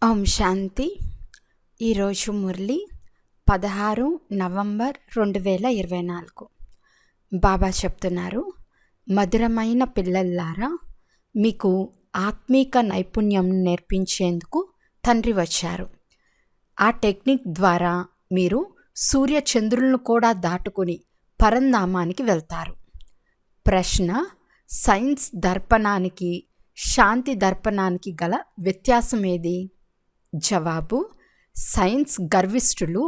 ఓం శాంతి. ఈరోజు మురళి 16 నవంబర్ 2024. బాబా చెప్తున్నారు, మధురమైన పిల్లల్లారా, మీకు ఆత్మీక నైపుణ్యం నేర్పించేందుకు తండ్రి వచ్చారు. ఆ టెక్నిక్ ద్వారా మీరు సూర్య చంద్రులను కూడా దాటుకుని పరంధామానికి వెళ్తారు. ప్రశ్న: సైన్స్ దర్పణానికి శాంతి దర్పణానికి గల వ్యత్యాసం ఏది? జవాబు: సైన్స్ గర్విష్ఠులు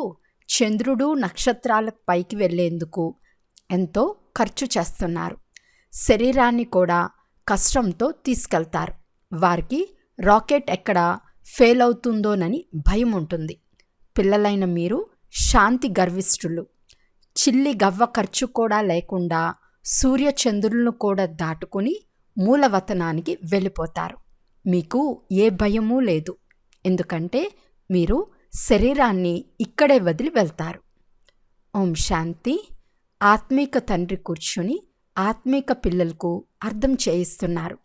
చంద్రుడు నక్షత్రాల పైకి వెళ్ళేందుకు ఎంతో ఖర్చు చేస్తున్నారు. శరీరాన్ని కూడా కష్టంతో తీసుకెళ్తారు. వారికి రాకెట్ ఎక్కడ ఫెయిల్ అవుతుందోనని భయం ఉంటుంది. పిల్లలైన మీరు శాంతి గర్విష్ఠులు. చిల్లి గవ్వ ఖర్చు కూడా లేకుండా సూర్య చంద్రులను కూడా దాటుకుని మూలవతనానికి వెళ్ళిపోతారు. మీకు ఏ భయమూ లేదు, ఎందుకంటే మీరు శరీరాన్ని ఇక్కడే వదిలి వెళ్తారు. ఓం శాంతి. ఆత్మీక తండ్రి కూర్చుని ఆత్మీక పిల్లలకు అర్థం చేయిస్తున్నారు.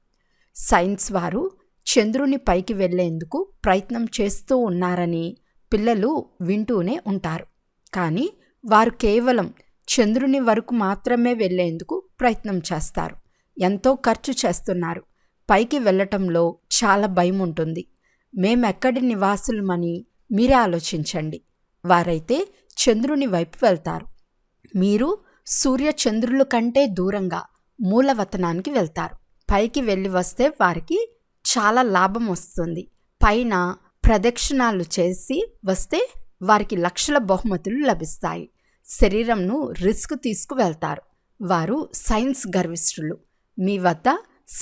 సైన్స్ వారు చంద్రుని పైకి వెళ్లేందుకు ప్రయత్నం చేస్తూ ఉన్నారని పిల్లలు వింటూనే ఉంటారు. కానీ వారు కేవలం చంద్రుని వరకు మాత్రమే వెళ్లేందుకు ప్రయత్నం చేస్తారు. ఎంతో ఖర్చు చేస్తున్నారు. పైకి వెళ్ళటంలో చాలా భయం ఉంటుంది. మేమెక్కడి నివాసులమని మీరే ఆలోచించండి. వారైతే చంద్రుని వైపు వెళ్తారు. మీరు సూర్య చంద్రుల కంటే దూరంగా మూలవతనానికి వెళ్తారు. పైకి వెళ్ళి వస్తే వారికి చాలా లాభం వస్తుంది. పైన ప్రదక్షిణాలు చేసి వస్తే వారికి లక్షల బహుమతులు లభిస్తాయి. శరీరంను రిస్క్ తీసుకువెళ్తారు. వారు సైన్స్ గర్విష్ఠులు. మీ వద్ద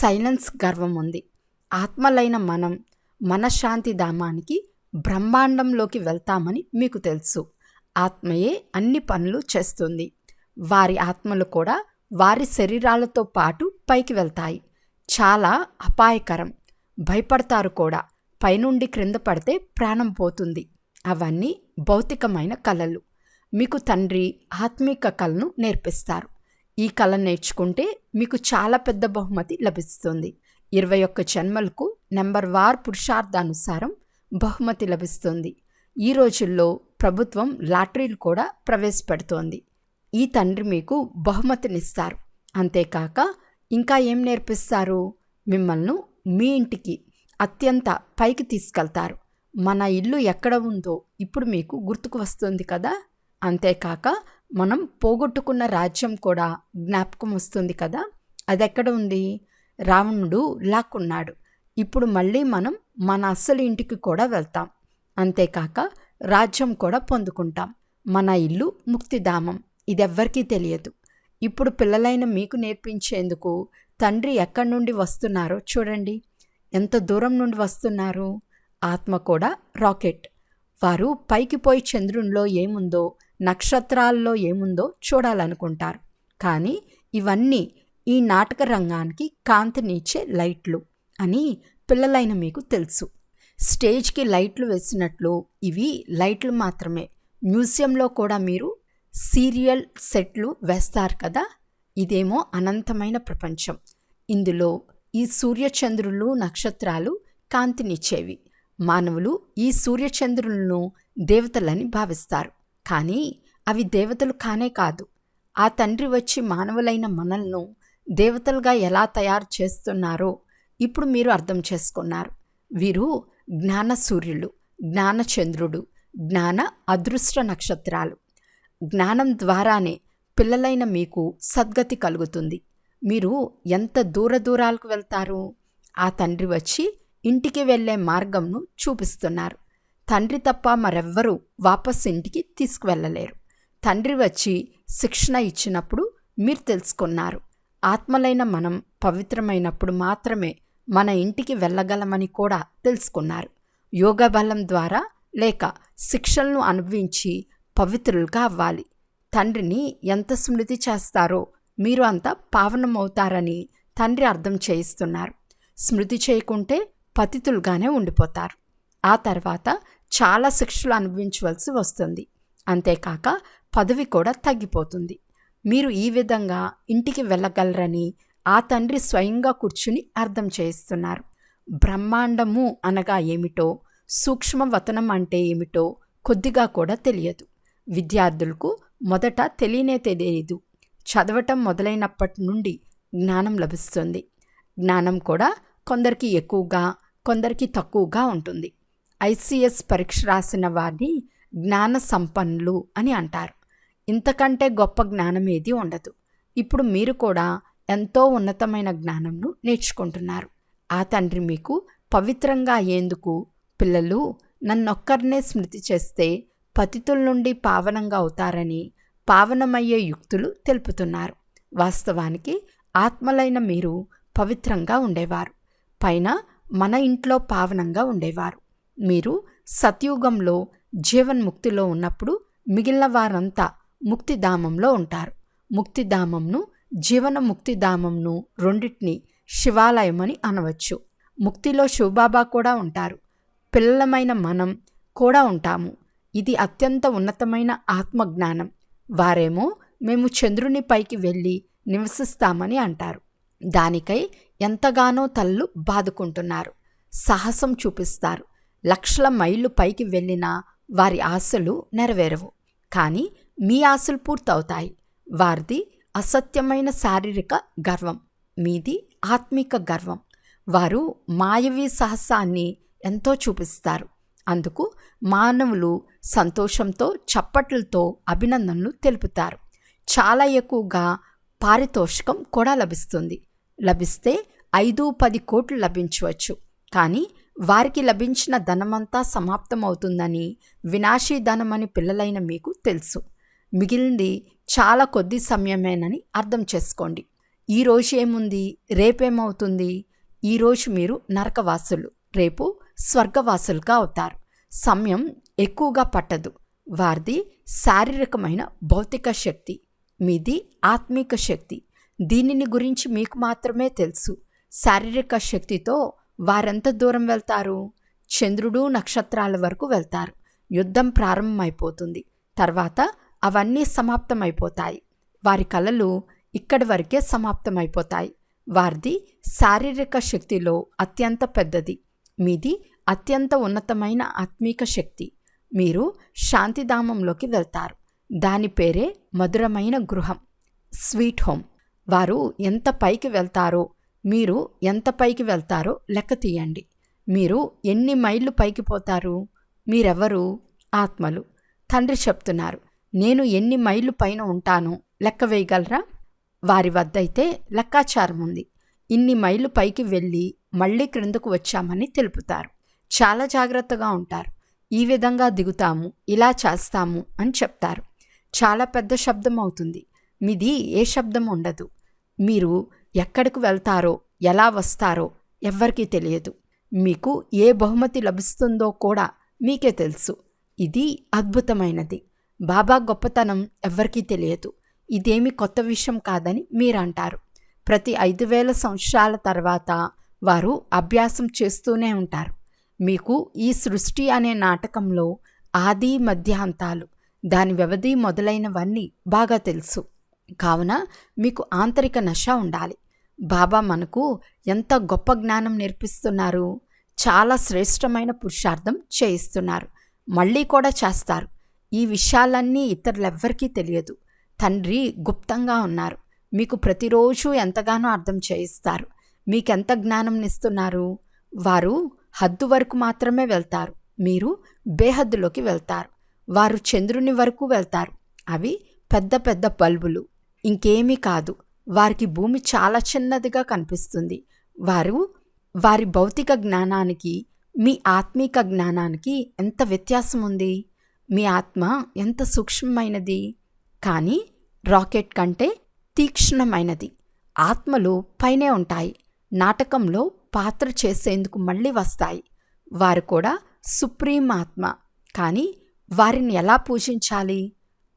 సైలెన్స్ గర్వం ఉంది. ఆత్మలైన మనం మనశ్శాంతి ధామానికి బ్రహ్మాండంలోకి వెళ్తామని మీకు తెలుసు. ఆత్మయే అన్ని పనులు చేస్తుంది. వారి ఆత్మలు కూడా వారి శరీరాలతో పాటు పైకి వెళ్తాయి. చాలా అపాయకరం. భయపడతారు కూడా. పైనుండి క్రింద పడితే ప్రాణం పోతుంది. అవన్నీ భౌతికమైన కళలు. మీకు తండ్రి ఆత్మీక కళను నేర్పిస్తారు. ఈ కళ నేర్చుకుంటే మీకు చాలా పెద్ద బహుమతి లభిస్తుంది. 21 జన్మలకు నెంబర్ వార్ పురుషార్థానుసారం బహుమతి లభిస్తుంది. ఈ రోజుల్లో ప్రభుత్వం లాటరీలు కూడా ప్రవేశపెడుతోంది. ఈ తండ్రి మీకు బహుమతినిస్తారు. అంతేకాక ఇంకా ఏం నేర్పిస్తారు? మిమ్మల్ని మీ ఇంటికి అత్యంత పైకి తీసుకెళ్తారు. మన ఇల్లు ఎక్కడ ఉందో ఇప్పుడు మీకు గుర్తుకు వస్తుంది కదా. అంతేకాక మనం పోగొట్టుకున్న రాజ్యం కూడా జ్ఞాపకం వస్తుంది కదా. అదెక్కడ ఉంది? రావణుడు లాక్కున్నాడు. ఇప్పుడు మళ్ళీ మనం మన అసలు ఇంటికి కూడా వెళ్తాం. అంతేకాక రాజ్యం కూడా పొందుకుంటాం. మన ఇల్లు ముక్తిధామం. ఇదెవ్వరికీ తెలియదు. ఇప్పుడు పిల్లలైన మీకు నేర్పించేందుకు తండ్రి ఎక్కడి నుండి వస్తున్నారో చూడండి. ఎంత దూరం నుండి వస్తున్నారు. ఆత్మ కూడా రాకెట్. వారు పైకి పోయి చంద్రునిలో ఏముందో, నక్షత్రాల్లో ఏముందో చూడాలనుకుంటారు. కానీ ఇవన్నీ ఈ నాటక రంగానికి కాంతినిచ్చే లైట్లు అని పిల్లలైన మీకు తెలుసు. స్టేజ్కి లైట్లు వేసినట్లు ఇవి లైట్లు మాత్రమే. మ్యూజియంలో కూడా మీరు సీరియల్ సెట్లు వేస్తారు కదా. ఇదేమో అనంతమైన ప్రపంచం. ఇందులో ఈ సూర్యచంద్రులు నక్షత్రాలు కాంతినిచ్చేవి. మానవులు ఈ సూర్యచంద్రులను దేవతలని భావిస్తారు. కానీ అవి దేవతలు కానే కాదు. ఆ తండ్రి వచ్చి మానవులైన మనల్ని దేవతలుగా ఎలా తయారు చేస్తున్నారో ఇప్పుడు మీరు అర్థం చేసుకున్నారు. వీరు జ్ఞాన సూర్యులు, జ్ఞాన చంద్రుడు, జ్ఞాన అదృష్ట నక్షత్రాలు. జ్ఞానం ద్వారానే పిల్లలైన మీకు సద్గతి కలుగుతుంది. మీరు ఎంత దూరాలకు వెళ్తారు? ఆ తండ్రి వచ్చి ఇంటికి వెళ్ళే మార్గంను చూపిస్తున్నారు. తండ్రి తప్ప మరెవ్వరూ వాపస్ ఇంటికి తీసుకువెళ్ళలేరు. తండ్రి వచ్చి శిక్షణ ఇచ్చినప్పుడు మీరు తెలుసుకున్నారు. ఆత్మలైన మనం పవిత్రమైనప్పుడు మాత్రమే మన ఇంటికి వెళ్ళగలమని కూడా తెలుసుకున్నారు. యోగ బలం ద్వారా లేక శిక్షలను అనుభవించి పవిత్రులుగా అవ్వాలి. తండ్రిని ఎంత స్మృతి చేస్తారో మీరు అంత పావనమవుతారని తండ్రి అర్థం చేయిస్తున్నారు. స్మృతి చేయకుంటే పతితులుగానే ఉండిపోతారు. ఆ తర్వాత చాలా శిక్షలు అనుభవించవలసి వస్తుంది. అంతేకాక పదవి కూడా తగ్గిపోతుంది. మీరు ఈ విధంగా ఇంటికి వెళ్ళగలరని ఆ తండ్రి స్వయంగా కూర్చుని అర్థం చేయిస్తున్నారు. బ్రహ్మాండము అనగా ఏమిటో, సూక్ష్మవతనం అంటే ఏమిటో కొద్దిగా కూడా తెలియదు. విద్యార్థులకు మొదట తెలియదు. చదవటం మొదలైనప్పటి నుండి జ్ఞానం లభిస్తుంది. జ్ఞానం కూడా కొందరికి ఎక్కువగా, కొందరికి తక్కువగా ఉంటుంది. ICS పరీక్ష రాసిన వారిని జ్ఞాన సంపన్నులు అని అంటారు. ఇంతకంటే గొప్ప జ్ఞానం ఏది ఉండదు. ఇప్పుడు మీరు కూడా ఎంతో ఉన్నతమైన జ్ఞానంను నేర్చుకుంటున్నారు. ఆ తండ్రి మీకు పవిత్రంగా అయ్యేందుకు, పిల్లలు నన్నొక్కరినే స్మృతి చేస్తే పతితుల నుండి పావనంగా అవుతారని పావనమయ్యే యుక్తులు తెలుపుతున్నారు. వాస్తవానికి ఆత్మలైన మీరు పవిత్రంగా ఉండేవారు. పైన మన ఇంట్లో పావనంగా ఉండేవారు. మీరు సత్యుగంలో జీవన్ముక్తిలో ఉన్నప్పుడు మిగిలిన వారంతా ముక్తిధామంలో ఉంటారు. ముక్తిధామంను, జీవన ముక్తిధామంను రెండింటినీ శివాలయమని అనవచ్చు. ముక్తిలో శివబాబా కూడా ఉంటారు. పిల్లలమైన మనం కూడా ఉంటాము. ఇది అత్యంత ఉన్నతమైన ఆత్మజ్ఞానం. వారేమో మేము చంద్రుని పైకి వెళ్ళి నివసిస్తామని అంటారు. దానికై ఎంతగానో తలలు బాదుకుంటున్నారు. సాహసం చూపిస్తారు. లక్షల మైళ్ళు పైకి వెళ్ళినా వారి ఆశలు నెరవేరవు. కానీ మీ ఆశలు పూర్తవుతాయి. వారిది అసత్యమైన శారీరక గర్వం, మీది ఆత్మిక గర్వం. వారు మాయవీ సాహసాన్ని ఎంతో చూపిస్తారు. అందుకు మానవులు సంతోషంతో చప్పట్లతో అభినందనలు తెలుపుతారు. చాలా ఎక్కువగా పారితోషికం కూడా లభిస్తుంది. లభిస్తే 5-10 కోట్లు లభించవచ్చు. కానీ వారికి లభించిన ధనమంతా సమాప్తమవుతుందని, వినాశీ ధనమని పిల్లలైన మీకు తెలుసు. మిగిలింది చాలా కొద్ది సమయమేనని అర్థం చేసుకోండి. ఈరోజు ఏముంది, రేపేమవుతుంది? ఈరోజు మీరు నరకవాసులు, రేపు స్వర్గవాసులుగా అవుతారు. సమయం ఎక్కువగా పట్టదు. వారిది శారీరకమైన భౌతిక శక్తి, మీది ఆత్మిక శక్తి. దీనిని గురించి మీకు మాత్రమే తెలుసు. శారీరక శక్తితో వారెంత దూరం వెళ్తారు? చంద్రుడు, నక్షత్రాల వరకు వెళ్తారు. యుద్ధం ప్రారంభమైపోతుంది. తర్వాత అవన్నీ సమాప్తమైపోతాయి. వారి కలలు ఇక్కడి వరకే సమాప్తమైపోతాయి. వారిది శారీరక శక్తిలో అత్యంత పెద్దది. మీది అత్యంత ఉన్నతమైన ఆత్మీక శక్తి. మీరు శాంతిధామంలోకి వెళ్తారు. దాని పేరే మధురమైన గృహం, స్వీట్ హోమ్. వారు ఎంత పైకి వెళ్తారో, మీరు ఎంత పైకి వెళ్తారో లెక్క తీయండి. మీరు ఎన్ని మైళ్ళు పైకి పోతారు? మీరెవరు? ఆత్మలు. తండ్రి చెప్తున్నారు, నేను ఎన్ని మైళ్ళు పైన ఉంటానో లెక్క వేయగలరా? వారి వద్దయితే లెక్కాచారం ఉంది. ఇన్ని మైళ్ళు పైకి వెళ్ళి మళ్ళీ క్రిందకు వచ్చామని తెలుపుతారు. చాలా జాగ్రత్తగా ఉంటారు. ఈ విధంగా దిగుతాము, ఇలా చేస్తాము అని చెప్తారు. చాలా పెద్ద శబ్దం అవుతుంది. మీది ఏ శబ్దం ఉండదు. మీరు ఎక్కడికి వెళ్తారో, ఎలా వస్తారో ఎవ్వరికీ తెలియదు. మీకు ఏ బహుమతి లభిస్తుందో కూడా మీకే తెలుసు. ఇది అద్భుతమైనది. బాబా గొప్పతనం ఎవ్వరికీ తెలియదు. ఇదేమి కొత్త విషయం కాదని మీరంటారు. ప్రతి 5000 సంవత్సరాల తర్వాత వారు అభ్యాసం చేస్తూనే ఉంటారు. మీకు ఈ సృష్టి అనే నాటకంలో ఆది, మధ్యాంతాలు, దాని వ్యవధి మొదలైనవన్నీ బాగా తెలుసు. కావున మీకు ఆంతరిక నశ ఉండాలి. బాబా మనకు ఎంత గొప్ప జ్ఞానం నేర్పిస్తున్నారు. చాలా శ్రేష్టమైన పురుషార్థం చేయిస్తున్నారు. మళ్ళీ కూడా చేస్తారు. ఈ విషయాలన్నీ ఇతరులెవ్వరికీ తెలియదు. తండ్రి గుప్తంగా ఉన్నారు. మీకు ప్రతిరోజు ఎంతగానో అర్థం చేయిస్తారు. మీకెంత జ్ఞానం ఇస్తున్నారు? వారు హద్దు వరకు మాత్రమే వెళ్తారు. మీరు బేహద్దులోకి వెళ్తారు. వారు చంద్రుని వరకు వెళ్తారు. అవి పెద్ద పెద్ద బల్బులు, ఇంకేమీ కాదు. వారికి భూమి చాలా చిన్నదిగా కనిపిస్తుంది. వారి భౌతిక జ్ఞానానికి, మీ ఆత్మీక జ్ఞానానికి ఎంత వ్యత్యాసం ఉంది? మీ ఆత్మ ఎంత సూక్ష్మమైనది, కానీ రాకెట్ కంటే తీక్ష్ణమైనది. ఆత్మలు పైనే ఉంటాయి. నాటకంలో పాత్ర చేసేందుకు మళ్ళీ వస్తాయి. వారు కూడా సుప్రీం ఆత్మ. కానీ వారిని ఎలా పూజించాలి?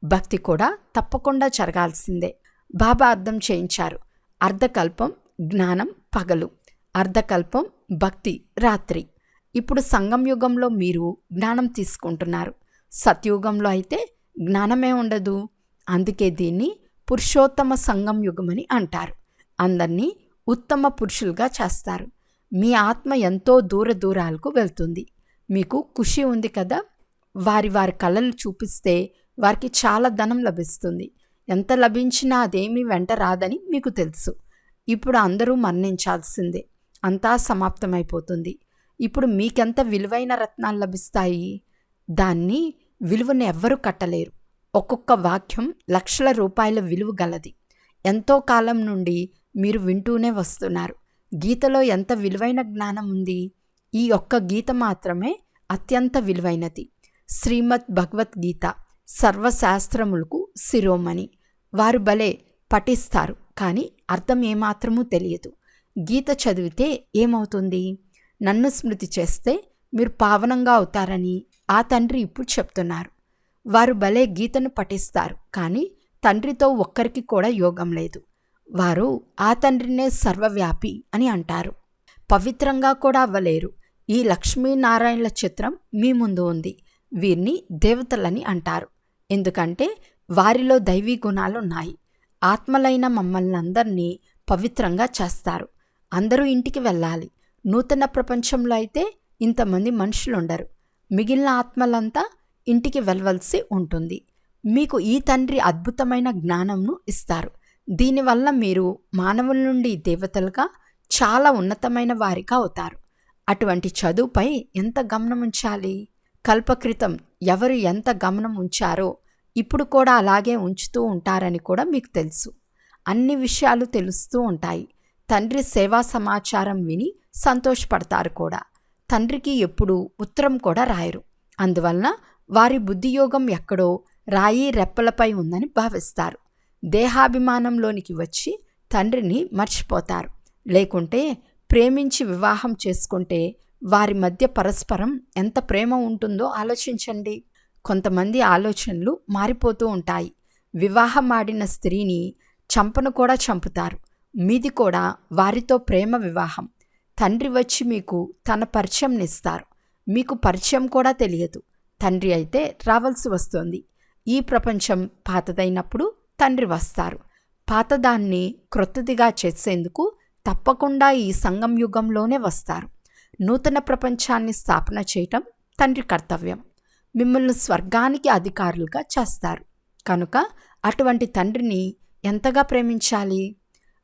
భక్తి కూడా తప్పకుండా జరగాల్సిందే. బాబా అర్థం చేయించారు. అర్ధకల్పం జ్ఞానం పగలు, అర్ధకల్పం భక్తి రాత్రి. ఇప్పుడు సంగం యుగంలో మీరు జ్ఞానం తీసుకుంటున్నారు. సత్యుగంలో అయితే జ్ఞానమే ఉండదు. అందుకే దీన్ని పురుషోత్తమ సంగం యుగమని అంటారు. అందరినీ ఉత్తమ పురుషులుగా చేస్తారు. మీ ఆత్మ ఎంతో దూరాలకు వెళ్తుంది. మీకు ఖుషి ఉంది కదా. వారి వారి కళలు చూపిస్తే వారికి చాలా ధనం లభిస్తుంది. ఎంత లభించినా అదేమీ వెంట రాదని మీకు తెలుసు. ఇప్పుడు అందరూ మరణించాల్సిందే, అంతా సమాప్తమైపోతుంది. ఇప్పుడు మీకెంత విలువైన రత్నాలు లభిస్తాయి? దాన్ని విలువను ఎవ్వరూ కట్టలేరు. ఒక్కొక్క వాక్యం లక్షల రూపాయల విలువ గలది. ఎంతో కాలం నుండి మీరు వింటూనే వస్తున్నారు. గీతలో ఎంత విలువైన జ్ఞానం ఉంది! ఈ ఒక్క గీత మాత్రమే అత్యంత విలువైనది. శ్రీమద్ భగవద్గీత సర్వశాస్త్రములకు శిరోమణి. వారు భలే పఠిస్తారు, కానీ అర్థం ఏమాత్రమూ తెలియదు. గీత చదివితే ఏమవుతుంది? నన్ను స్మృతి చేస్తే మీరు పావనంగా అవుతారని ఆ తండ్రి ఇప్పుడు చెప్తున్నారు. వారు భలే గీతను పఠిస్తారు, కానీ తండ్రితో ఒక్కరికి కూడా యోగం లేదు. వారు ఆ తండ్రినే సర్వవ్యాపి అని అంటారు. పవిత్రంగా కూడా అవ్వలేరు. ఈ లక్ష్మీనారాయణల చిత్రం మీ ముందు ఉంది. వీరిని దేవతలని అంటారు, ఎందుకంటే వారిలో దైవీ గుణాలున్నాయి. ఆత్మలైన మమ్మల్ని అందరినీ పవిత్రంగా చేస్తారు. అందరూ ఇంటికి వెళ్ళాలి. నూతన ప్రపంచంలో అయితే ఇంతమంది మనుషులుండరు. మిగిలిన ఆత్మలంతా ఇంటికి వెళ్ళవలసి ఉంటుంది. మీకు ఈ తండ్రి అద్భుతమైన జ్ఞానంను ఇస్తారు. దీనివల్ల మీరు మానవుల నుండి దేవతలుగా చాలా ఉన్నతమైన వారిగా అవుతారు. అటువంటి చదువుపై ఎంత గమనం ఉంచాలి? కల్పక్రితం ఎవరు ఎంత గమనం ఉంచారో ఇప్పుడు కూడా అలాగే ఉంచుతూ ఉంటారని కూడా మీకు తెలుసు. అన్ని విషయాలు తెలుస్తూ ఉంటాయి. తండ్రి సేవా సమాచారం విని సంతోషపడతారు కూడా. తండ్రికి ఎప్పుడూ ఉత్తరం కూడా రాయరు. అందువలన వారి బుద్ధియోగం ఎక్కడో రాయి రెప్పలపై ఉందని భావిస్తారు. దేహాభిమానంలోనికి వచ్చి తండ్రిని మర్చిపోతారు. లేకుంటే ప్రేమించి వివాహం చేసుకుంటే వారి మధ్య పరస్పరం ఎంత ప్రేమ ఉంటుందో ఆలోచించండి. కొంతమంది ఆలోచనలు మారిపోతూ ఉంటాయి. వివాహమాడిన స్త్రీని చంపను కూడా చంపుతారు. మీది కూడా వారితో ప్రేమ వివాహం. తండ్రి వచ్చి మీకు తన పరిచయంనిస్తారు. మీకు పరిచయం కూడా తెలియదు. తండ్రి అయితే రావాల్సి వస్తుంది. ఈ ప్రపంచం పాతదైనప్పుడు తండ్రి వస్తారు. పాతదాన్ని క్రొత్తదిగా చేసేందుకు తప్పకుండా ఈ సంగం యుగంలోనే వస్తారు. నూతన ప్రపంచాన్ని స్థాపన చేయటం తండ్రి కర్తవ్యం. మిమ్మల్ని స్వర్గానికి అధికారులుగా చేస్తారు. కనుక అటువంటి తండ్రిని ఎంతగా ప్రేమించాలి?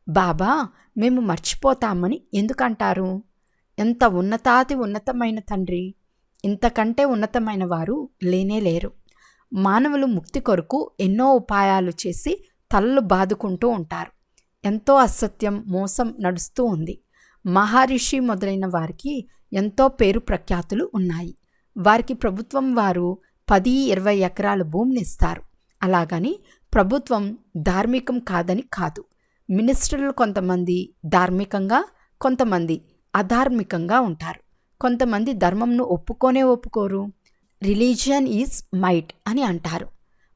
బాబా మేము మర్చిపోతామని ఎందుకంటారు? ఎంత ఉన్నతాతి ఉన్నతమైన తండ్రి! ఇంతకంటే ఉన్నతమైన వారు లేనేలేరు. మానవులు ముక్తి కొరకు ఎన్నో ఉపాయాలు చేసి తలలు బాదుకుంటూ ఉంటారు. ఎంతో అసత్యం, మోసం నడుస్తూ ఉంది. మహర్షి మొదలైన వారికి ఎంతో పేరు ప్రఖ్యాతులు ఉన్నాయి. వారికి ప్రభుత్వం వారు 10-20 ఎకరాల భూమిని ఇస్తారు. అలాగని ప్రభుత్వం ధార్మికం కాదని కాదు. మినిస్టర్లు కొంతమంది ధార్మికంగా, కొంతమంది అధార్మికంగా ఉంటారు. కొంతమంది ధర్మంను ఒప్పుకోరు. రిలీజియన్ ఈజ్ మైట్ అని అంటారు.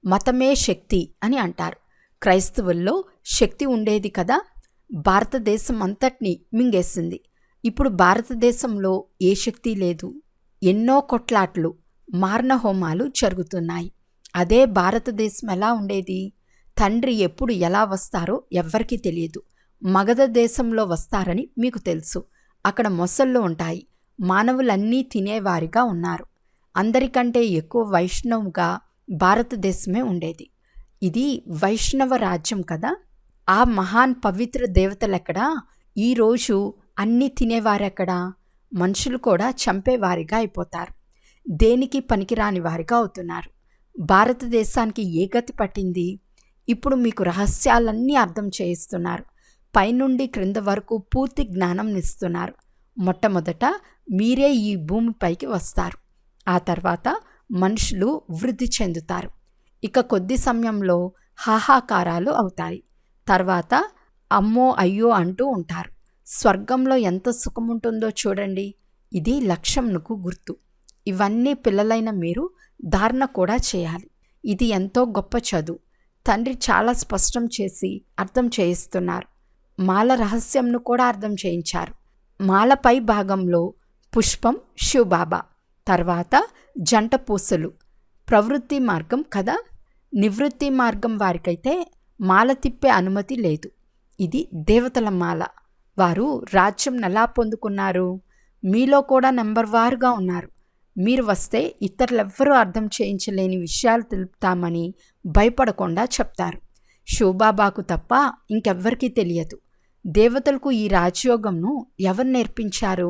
మతమే శక్తి అని అంటారు. క్రైస్తవుల్లో శక్తి ఉండేది కదా, భారతదేశం అంతటినీ మింగేసింది. ఇప్పుడు భారతదేశంలో ఏ శక్తి లేదు. ఎన్నో కొట్లాట్లు, మారణ హోమాలు జరుగుతున్నాయి. అదే భారతదేశం ఎలా ఉండేది? తండ్రి ఎప్పుడు ఎలా వస్తారో ఎవ్వరికీ తెలియదు. మగధ దేశంలో వస్తారని మీకు తెలుసు. అక్కడ మొసళ్ళు ఉంటాయి. మానవులన్నీ తినేవారిగా ఉన్నారు. అందరికంటే ఎక్కువ వైష్ణవుగా భారతదేశమే ఉండేది. ఇది వైష్ణవ రాజ్యం కదా. ఆ మహాన్ పవిత్ర దేవతలెక్కడా? ఈరోజు అన్నీ తినేవారెక్కడా? మనుషులు కూడా చంపేవారిగా అయిపోతారు. దేనికి పనికిరాని వారిగా అవుతున్నారు. భారతదేశానికి ఏ గతి పట్టింది? ఇప్పుడు మీకు రహస్యాలన్నీ అర్థం చేయిస్తున్నారు. పైనుండి క్రింద వరకు పూర్తి జ్ఞానం ఇస్తున్నారు. మొట్టమొదట మీరే ఈ భూమిపైకి వస్తారు. ఆ తర్వాత మనుషులు వృద్ధి చెందుతారు. ఇక కొద్ది సమయంలో హాహాకారాలు అవుతాయి. తర్వాత అమ్మో అయ్యో అంటూ ఉంటారు. స్వర్గంలో ఎంత సుఖముంటుందో చూడండి. ఇది లక్ష్యంకు గుర్తు. ఇవన్నీ పిల్లలైన మీరు ధారణ కూడా చేయాలి. ఇది ఎంతో గొప్ప చదువు. తండ్రి చాలా స్పష్టం చేసి అర్థం చేయిస్తున్నారు. మాల రహస్యంను కూడా అర్థం చేయించారు. మాలపై భాగంలో పుష్పం శివబాబా, తర్వాత జంట పూసలు ప్రవృత్తి మార్గం కదా. నివృత్తి మార్గం వారికైతే మాల తిప్పే అనుమతి లేదు. ఇది దేవతల మాల. వారు రాజ్యం ఎలా పొందుకున్నారు? మీలో కూడా నెంబర్ వారుగా ఉన్నారు. మీరు వస్తే ఇతరులెవ్వరూ అర్థం చేయించలేని విషయాలు తెలుపుతామని భయపడకుండా చెప్తారు. శివబాబాకు తప్ప ఇంకెవ్వరికీ తెలియదు. దేవతలకు ఈ రాజయోగంను ఎవరు నేర్పించారు?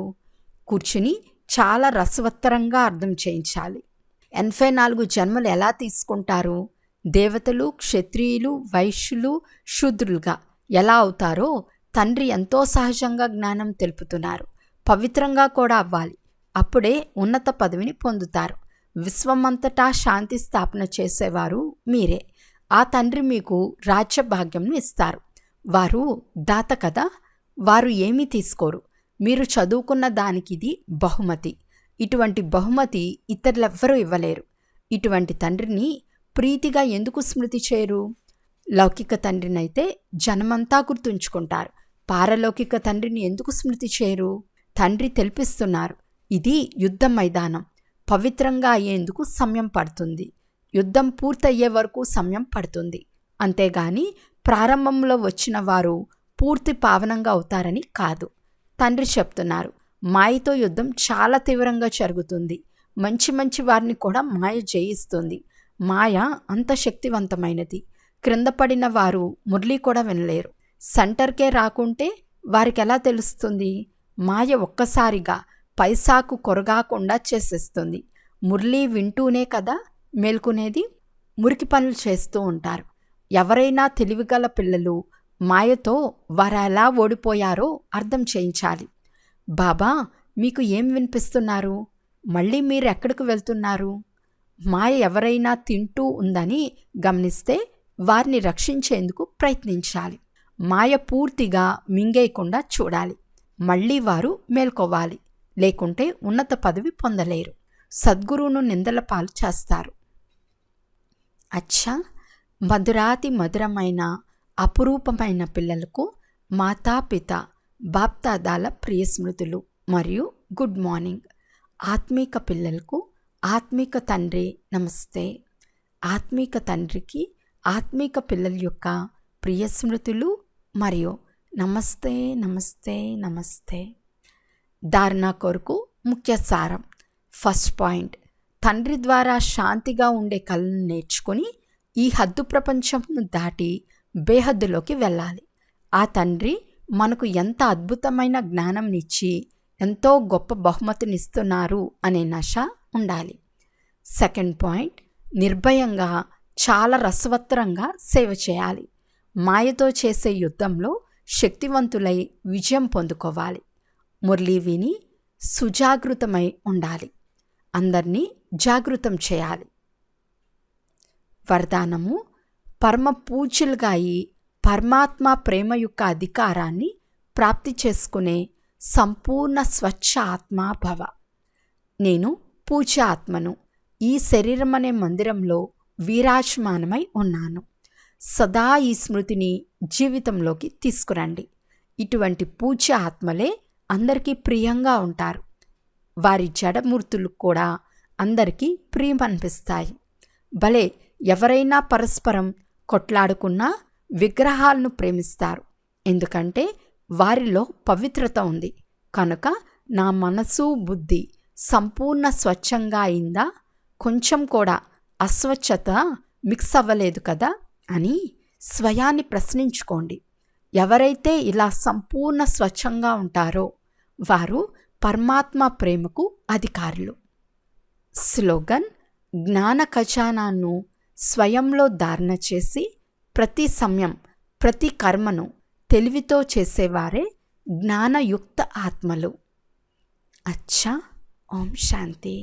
కూర్చుని చాలా రసవత్తరంగా అర్థం చేయించాలి. 84 జన్మలు ఎలా తీసుకుంటారు? దేవతలు, క్షత్రియులు, వైశ్యులు, శూద్రులుగా ఎలా అవుతారో తండ్రి ఎంతో సహజంగా జ్ఞానం తెలుపుతున్నారు. పవిత్రంగా కూడా అవ్వాలి. అప్పుడే ఉన్నత పదవిని పొందుతారు. విశ్వమంతటా శాంతి స్థాపన చేసేవారు మీరే. ఆ తండ్రి మీకు రాజ్యభాగ్యంను ఇస్తారు. వారు దాత కదా. వారు ఏమీ తీసుకోరు. మీరు చదువుకున్న దానికి ఇది బహుమతి. ఇటువంటి బహుమతి ఇతరులెవ్వరూ ఇవ్వలేరు. ఇటువంటి తండ్రిని ప్రీతిగా ఎందుకు స్మృతి చేయరు? లౌకిక తండ్రినైతే జనమంతా గుర్తుంచుకుంటారు. పారలౌకిక తండ్రిని ఎందుకు స్మృతి చేయరు? తండ్రి తెలిపిస్తున్నారు, ఇది యుద్ధ మైదానం. పవిత్రంగా అయ్యేందుకు సమయం పడుతుంది. యుద్ధం పూర్తయ్యే వరకు సమయం పడుతుంది. అంతేగాని ప్రారంభంలో వచ్చిన వారు పూర్తి పావనంగా అవుతారని కాదు. తండ్రి చెప్తున్నారు, మాయతో యుద్ధం చాలా తీవ్రంగా జరుగుతుంది. మంచి మంచి వారిని కూడా మాయ జయిస్తుంది. మాయ అంత శక్తివంతమైనది. క్రింద పడిన వారు మురళి కూడా వినలేరు. సెంటర్కే రాకుంటే వారికి ఎలా తెలుస్తుంది? మాయ ఒక్కసారిగా పైసాకు కొరగాకుండా చేసేస్తుంది. మురళి వింటూనే కదా మేల్కునేది. మురికి పనులు చేస్తూ ఉంటారు. ఎవరైనా తెలివిగల పిల్లలు మాయతో వారు ఎలా ఓడిపోయారో అర్థం చేయించాలి. బాబా మీకు ఏం వినిపిస్తున్నారు? మళ్ళీ మీరు ఎక్కడికి వెళ్తున్నారు? మాయ ఎవరైనా తింటూ ఉందని గమనిస్తే వారిని రక్షించేందుకు ప్రయత్నించాలి. మాయ పూర్తిగా మింగేయకుండా చూడాలి. మళ్ళీ వారు మేల్కోవాలి. లేకుంటే ఉన్నత పదవి పొందలేరు. సద్గురువును నిందల పాలు చేస్తారు. అచ్చా, మధురాతి మధురమైన అపురూపమైన పిల్లలకు మాతాపిత బాప్దాదాల ప్రియస్మృతులు మరియు గుడ్ మార్నింగ్. ఆత్మీక పిల్లలకు ఆత్మీక తండ్రి నమస్తే. ఆత్మీక తండ్రికి ఆత్మీక పిల్లల యొక్క ప్రియస్మృతులు మరియు నమస్తే నమస్తే నమస్తే. ధారణ కొరకు ముఖ్య సారం. ఫస్ట్ పాయింట్, తండ్రి ద్వారా శాంతిగా ఉండే కళను నేర్చుకొని ఈ హద్దు ప్రపంచంను దాటి బేహద్దులోకి వెళ్ళాలి. ఆ తండ్రి మనకు ఎంత అద్భుతమైన జ్ఞానంనిచ్చి ఎంతో గొప్ప బహుమతినిస్తున్నారు అనే నశ ఉండాలి. సెకండ్ పాయింట్, నిర్భయంగా చాలా రసవత్తరంగా సేవ చేయాలి. మాయతో చేసే యుద్ధంలో శక్తివంతులై విజయం పొందుకోవాలి. మురళి విని సుజాగృతమై ఉండాలి. అందరినీ జాగృతం చేయాలి. వరదానము, పరమ పూజ్యులుగా అయి పరమాత్మ ప్రేమ యొక్క అధికారాన్ని ప్రాప్తి చేసుకునే సంపూర్ణ స్వచ్ఛ ఆత్మా భవ. నేను పూజ్య ఆత్మను. ఈ శరీరం అనే మందిరంలో వీరాజమానమై ఉన్నాను. సదా ఈ స్మృతిని జీవితంలోకి తీసుకురండి. ఇటువంటి పూజ్య ఆత్మలే అందరికీ ప్రియంగా ఉంటారు. వారి జడమూర్తులు కూడా అందరికీ ప్రియమనిపిస్తాయి. భలే, ఎవరైనా పరస్పరం కొట్లాడుకున్నా విగ్రహాలను ప్రేమిస్తారు. ఎందుకంటే వారిలో పవిత్రత ఉంది కనుక. నా మనసు బుద్ధి సంపూర్ణ స్వచ్ఛంగా అయిందా? కొంచెం కూడా అస్వచ్ఛత మిక్స్ అవ్వలేదు కదా అని స్వయాన్ని ప్రశ్నించుకోండి. ఎవరైతే ఇలా సంపూర్ణ స్వచ్ఛంగా ఉంటారో వారు పరమాత్మ ప్రేమకు అధికారులు. స్లోగన్, జ్ఞాన ఖజానాను స్వయంలో ధారణ చేసి ప్రతి సమయం ప్రతి కర్మను తెలివితో చేసేవారే జ్ఞానయుక్త ఆత్మలు. అచ్చా, ఓం శాంతి.